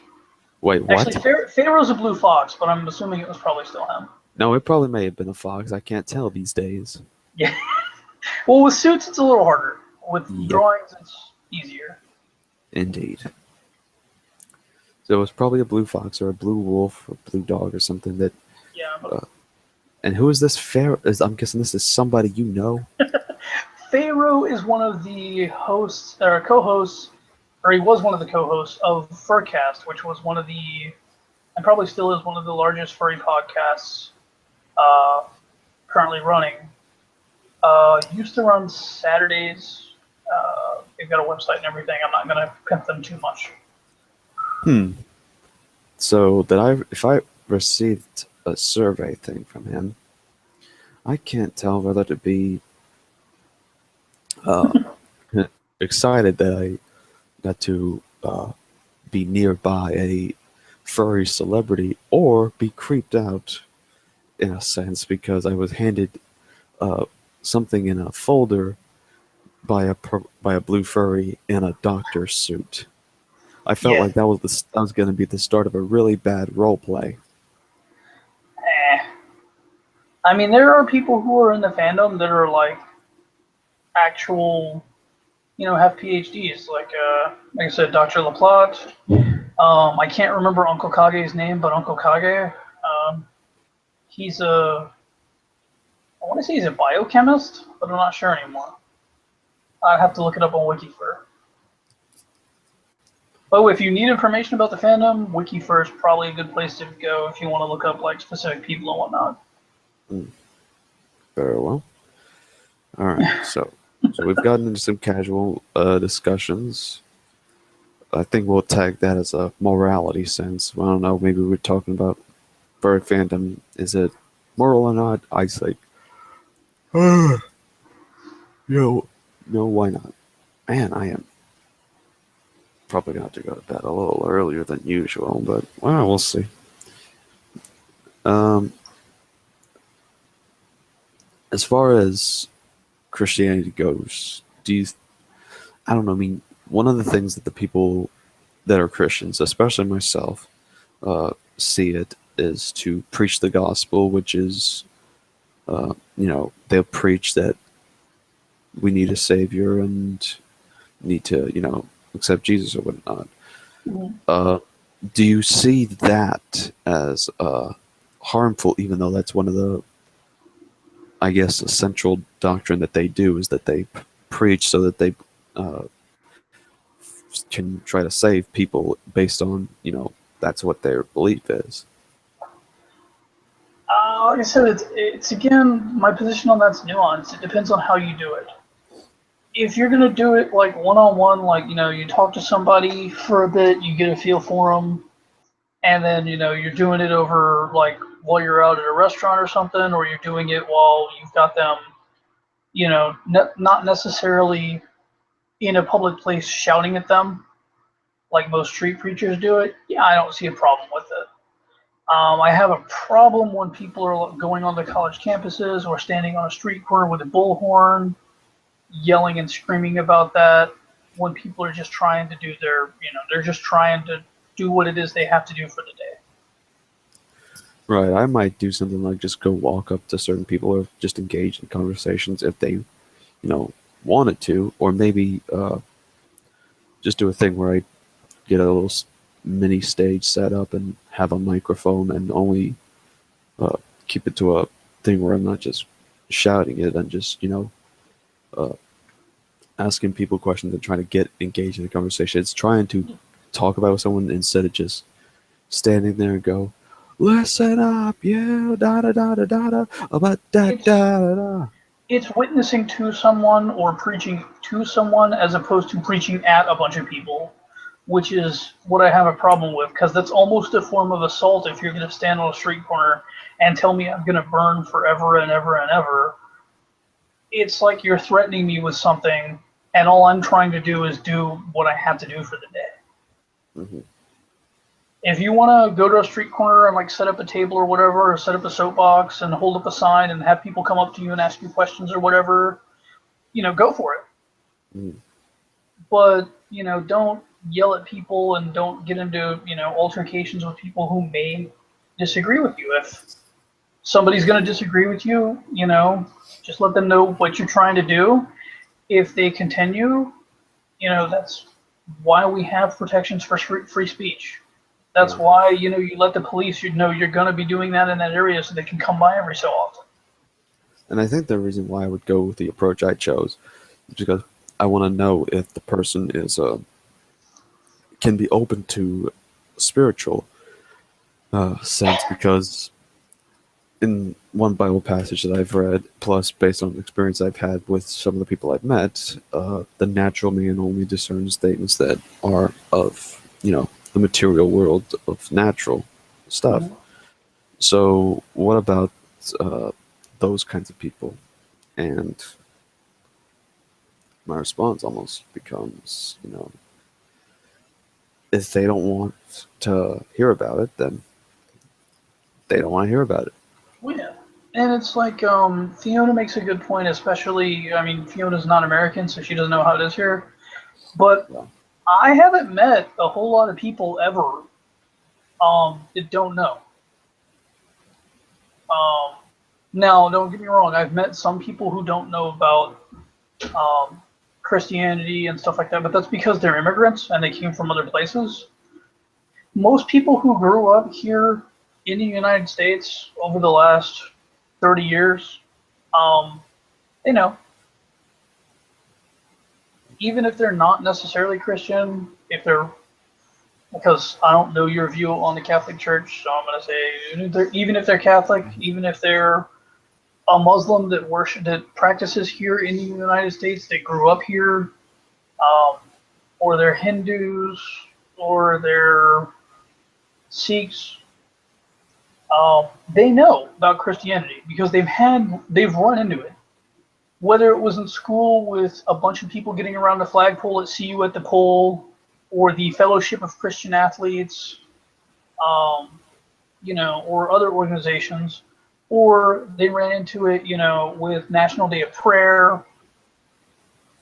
Wait, Actually, what? Pharaoh's a blue fox, but I'm assuming it was probably still him. No, it probably may have been a fox. I can't tell these days. Yeah. Well, with suits, it's a little harder. With Yep, drawings, it's easier. indeed. So it was probably a blue fox or a blue wolf or blue dog or something that. Yeah, but Uh, and who is this fair? I'm guessing this is somebody you know. Pharaoh is one of the hosts or co-hosts, or he was one of the co-hosts of Furcast, which was one of the, and probably still is one of the largest furry podcasts uh, currently running. Used to run Saturdays. They've got a website and everything. I'm not going to pimp them too much. Hmm. So that if I received a survey thing from him, I can't tell whether to be uh, excited that I got to be nearby a furry celebrity or be creeped out in a sense because I was handed uh, something in a folder by a blue furry in a doctor's suit. I felt Yeah. like that was going to be the start of a really bad role play. Eh. I mean, there are people who are in the fandom that are like actual, have PhDs. Like I said, Dr. LaPlante. I can't remember Uncle Kage's name, but Uncle Kage, he's a I want to say he's a biochemist, but I'm not sure anymore. I'd have to look it up on Wikifer. Oh, if you need information about the fandom, Wikifer is probably a good place to go if you want to look up like specific people and whatnot. Very well. All right, so we've gotten into some casual discussions. I think we'll tag that as a morality sense. I don't know. Maybe we're talking about bird fandom. Is it moral or not? I say, no, no, why not? Man, I am probably going to have to go to bed a little earlier than usual, but well, we'll see. Um, as far as Christianity goes, I don't know. I mean, one of the things that the people that are Christians, especially myself, see it is to preach the gospel, which is, they'll preach that we need a savior and need to, accept Jesus or whatnot. Do you see that as harmful, even though that's one of the, I guess, essential doctrine that they do is that they preach so that they uh, can try to save people based on, that's what their belief is. Like I said, it's again, my position on that's nuanced. It depends on how you do it. If you're gonna do it like one-on-one, like you talk to somebody for a bit, you get a feel for them, and then you're doing it over like while you're out at a restaurant or something, or you're doing it while you've got them, not necessarily in a public place shouting at them like most street preachers do it. Yeah, I don't see a problem with it. I have a problem when people are going on the college campuses or standing on a street corner with a bullhorn, yelling and screaming about that. When people are just trying to do they're just trying to do what it is they have to do for the day. Right. I might do something like just go walk up to certain people or just engage in conversations if they, wanted to, or maybe just do a thing where I get a little mini stage set up and have a microphone and only keep it to a thing where I'm not just shouting it and just, uh, asking people questions and trying to get engaged in the conversation. It's trying to talk about someone instead of just standing there and go, listen up, yeah, da da da da da da, about da da da. It's witnessing to someone or preaching to someone as opposed to preaching at a bunch of people, which is what I have a problem with, because that's almost a form of assault if you're going to stand on a street corner and tell me I'm going to burn forever and ever and ever. It's like you're threatening me with something, and all I'm trying to do is do what I have to do for the day. Mm-hmm. If you want to go to a street corner and like set up a table or whatever, or set up a soapbox and hold up a sign and have people come up to you and ask you questions or whatever, go for it. Mm. But, don't yell at people and don't get into, altercations with people who may disagree with you. If somebody's going to disagree with you, just let them know what you're trying to do. If they continue, that's why we have protections for free speech. That's why, you let the police, you're going to be doing that in that area so they can come by every so often. And I think the reason why I would go with the approach I chose is because I want to know if the person is can be open to spiritual sense, because in one Bible passage that I've read, plus based on the experience I've had with some of the people I've met, the natural man only discerns things that are of, the material world, of natural stuff. Mm-hmm. So what about those kinds of people? And my response almost becomes, if they don't want to hear about it, then they don't want to hear about it. Well, yeah. And it's like Fiona makes a good point, especially, I mean, Fiona's not American, so she doesn't know how it is here. But Yeah. I haven't met a whole lot of people ever that don't know. Now, don't get me wrong, I've met some people who don't know about Christianity and stuff like that, but that's because they're immigrants and they came from other places. Most people who grew up here in the United States over the last 30 years Um, you know, even if they're not necessarily Christian, if they're, because I don't know your view on the Catholic Church, so I'm going to say even if they're Catholic, even if they're a Muslim that practices here in the United States, that grew up here, um, or they're Hindus, or they're Sikhs, they know about Christianity because they've run into it. Whether it was in school with a bunch of people getting around the flagpole at See You at the Pole, or the Fellowship of Christian Athletes, um, or other organizations, or they ran into it, with National Day of Prayer,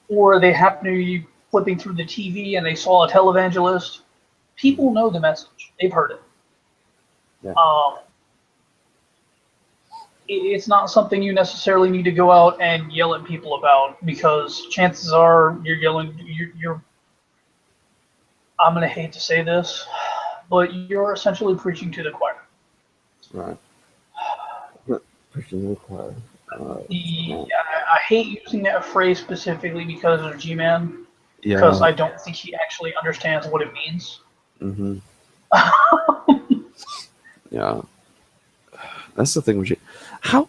or they happened to be flipping through the TV and they saw a televangelist. People know the message; they've heard it. Yeah. It's not something you necessarily need to go out and yell at people about, because chances are you're yelling. You're I'm gonna hate to say this, but you're essentially preaching to the choir. Right. Preaching to the choir. I hate using that phrase specifically because of G-Man, because Yeah. I don't think he actually understands what it means. Mm-hmm. Yeah. That's the thing with you. How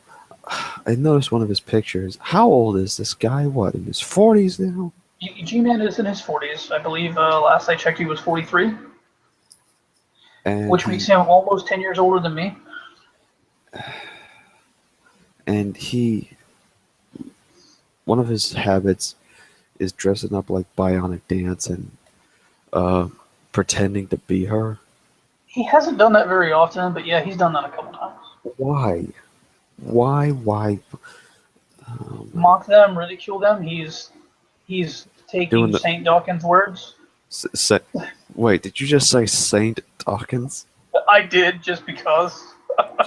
I noticed one of his pictures. How old is this guy? What, in his 40s now? G-Man is in his 40s. I believe last I checked he was 43, And which makes him almost 10 years older than me. he one of his habits is dressing up like Bionic Dance and uh, pretending to be her. He hasn't done that very often, but yeah, he's done that a couple times. Why? Why? Mock them, ridicule them. He's Doing taking the Saint Dawkins' words. sa- wait, did you just say Saint Dawkins? I did just because.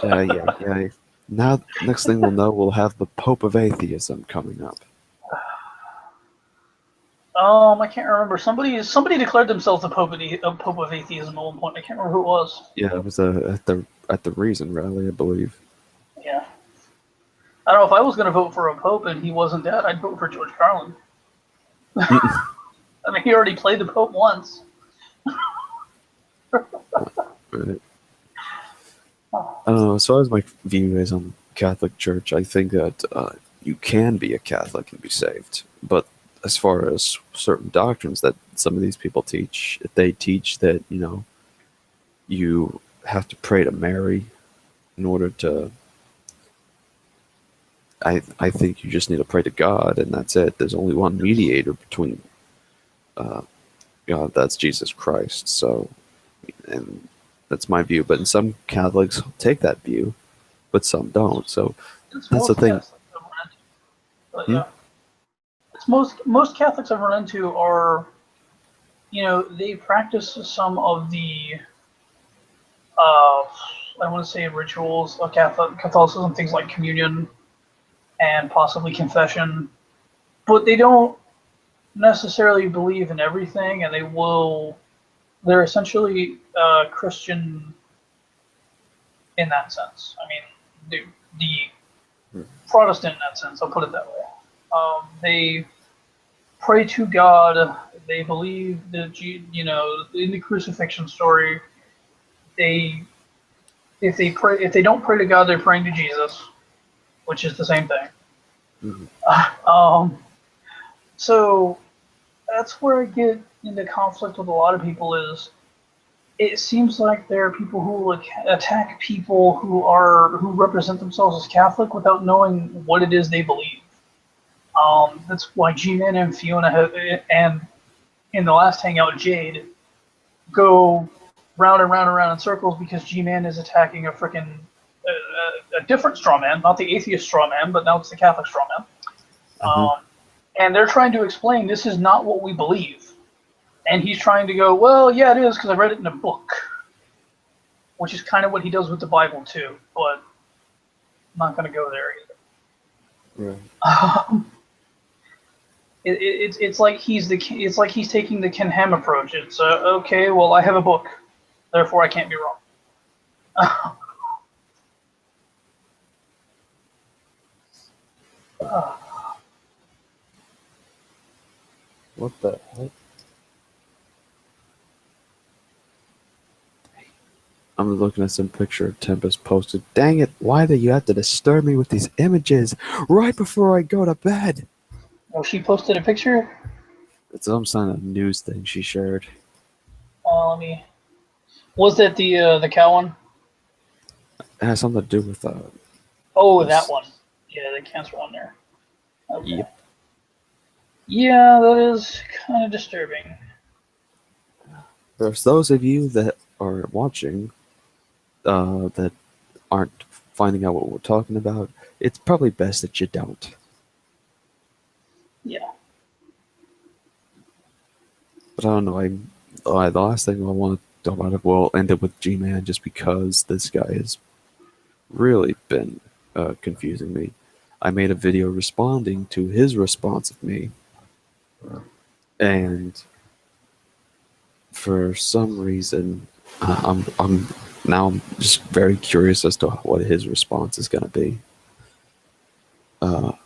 Yeah. Now, next thing we'll know, we'll have the Pope of Atheism coming up. I can't remember. Somebody declared themselves a Pope of Atheism at one point. I can't remember who it was. Yeah, it was at the Reason rally, I believe. Yeah. I don't know, if I was going to vote for a Pope and he wasn't dead, I'd vote for George Carlin. I mean, he already played the Pope once. Right. I don't know. As far as my view is on Catholic Church, I think that you can be a Catholic and be saved. But as far as certain doctrines that some of these people teach, they teach that you have to pray to Mary in order to. I think you just need to pray to God, and that's it. There's only one mediator between God. That's Jesus Christ. So, and that's my view. But some Catholics take that view, but some don't. So It's that's the most thing. Catholics I've run into. But Hmm? yeah, it's most Catholics I've run into are, they practice some of the, I want to say, rituals of Catholicism, things like communion and possibly confession, but they don't necessarily believe in everything, and they're essentially Christian in that sense. I mean, the Protestant in that sense, I'll put it that way. They pray to God. They believe that, in the crucifixion story, they if they don't pray to God, they're praying to Jesus, which is the same thing. Mm-hmm. So that's where I get into conflict with a lot of people. Is it seems like there are people who will attack people who represent themselves as Catholic without knowing what it is they believe. That's why G-Man and Fiona and in the last hangout, Jade, go round and round and round in circles, because G-Man is attacking a different straw man, not the atheist straw man, but now it's the Catholic straw man. And they're trying to explain this is not what we believe. And he's trying to go, well, yeah, it is, because I read it in a book, which is kind of what he does with the Bible too, but I'm not going to go there either. Right. It's like it's like he's taking the Ken Ham approach. It's okay, well, I have a book, therefore I can't be wrong. What the heck? I'm looking at some picture Tempest posted. Dang it, why do you have to disturb me with these images right before I go to bed? Oh, she posted a picture? It's some kind of news thing she shared. Let me. Was that the cow one? It has something to do with Oh, that this. one. Yeah, the cancer one there. Okay. Yep. Yeah, that is kind of disturbing. There's those of you that are watching that aren't finding out what we're talking about. It's probably best that you don't. Yeah. But I don't know. The last thing I want to talk about it will end up with G-Man just because this guy has really been confusing me. I made a video responding to his response of me, and for some reason, I'm now I'm just very curious as to what his response is going to be. Oh.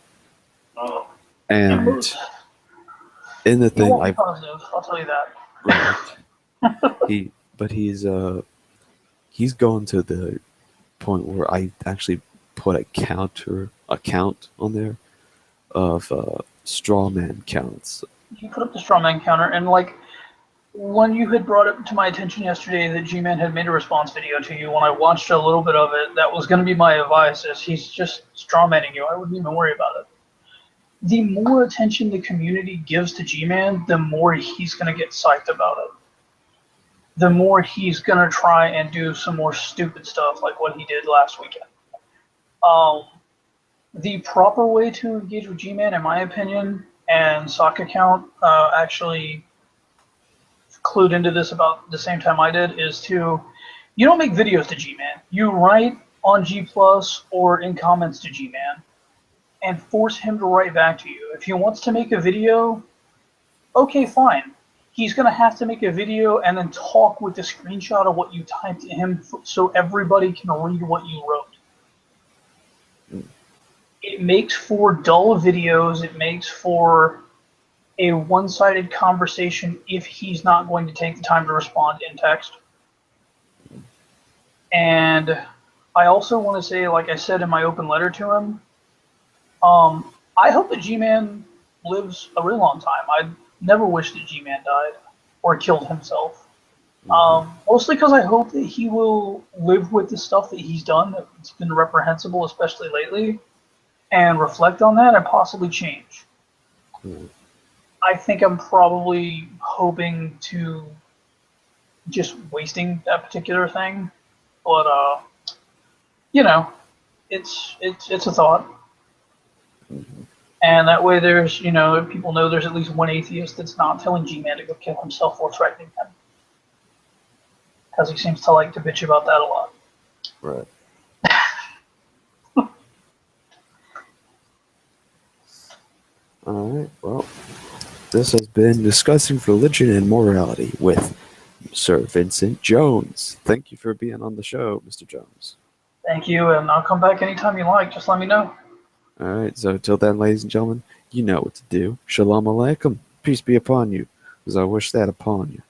And in the He thing, won't be I positive, I'll tell you that. right but he's going to the point where I actually put a count on there of straw man counts. He put up the strawman counter, and like when you had brought it to my attention yesterday that G-Man had made a response video to you, when I watched a little bit of it, that was going to be my advice: is he's just strawmanning you. I wouldn't even worry about it. The more attention the community gives to G-Man, the more he's going to get psyched about it. The more he's going to try and do some more stupid stuff like what he did last weekend. Um, the proper way to engage with G-Man, in my opinion, and Sock Account actually clued into this about the same time I did, is to, you don't make videos to G-Man. You write on G Plus or in comments to G-Man and force him to write back to you. If he wants to make a video, okay, fine. He's going to have to make a video and then talk with the screenshot of what you typed to him so everybody can read what you wrote. It makes for dull videos. It makes for a one-sided conversation if he's not going to take the time to respond in text. And I also want to say, like I said in my open letter to him, I hope that G-Man lives a really long time. I never wish that G-Man died or killed himself. Mostly because I hope that he will live with the stuff that he's done that's been reprehensible, especially lately, and reflect on that and possibly change. I think I'm probably hoping to just wasting that particular thing, but you know, it's a thought, and that way there's people know there's at least one atheist that's not telling G-Man to go kill himself or threatening him, because he seems to like to bitch about that a lot. Right. All right. Well, this has been Discussing Religion and Morality with Sir Vincent Jones. Thank you for being on the show, Mr. Jones. Thank you, and I'll come back anytime you like. Just let me know. All right. So, till then, ladies and gentlemen, you know what to do. Shalom Aleichem. Peace be upon you, as I wish that upon you.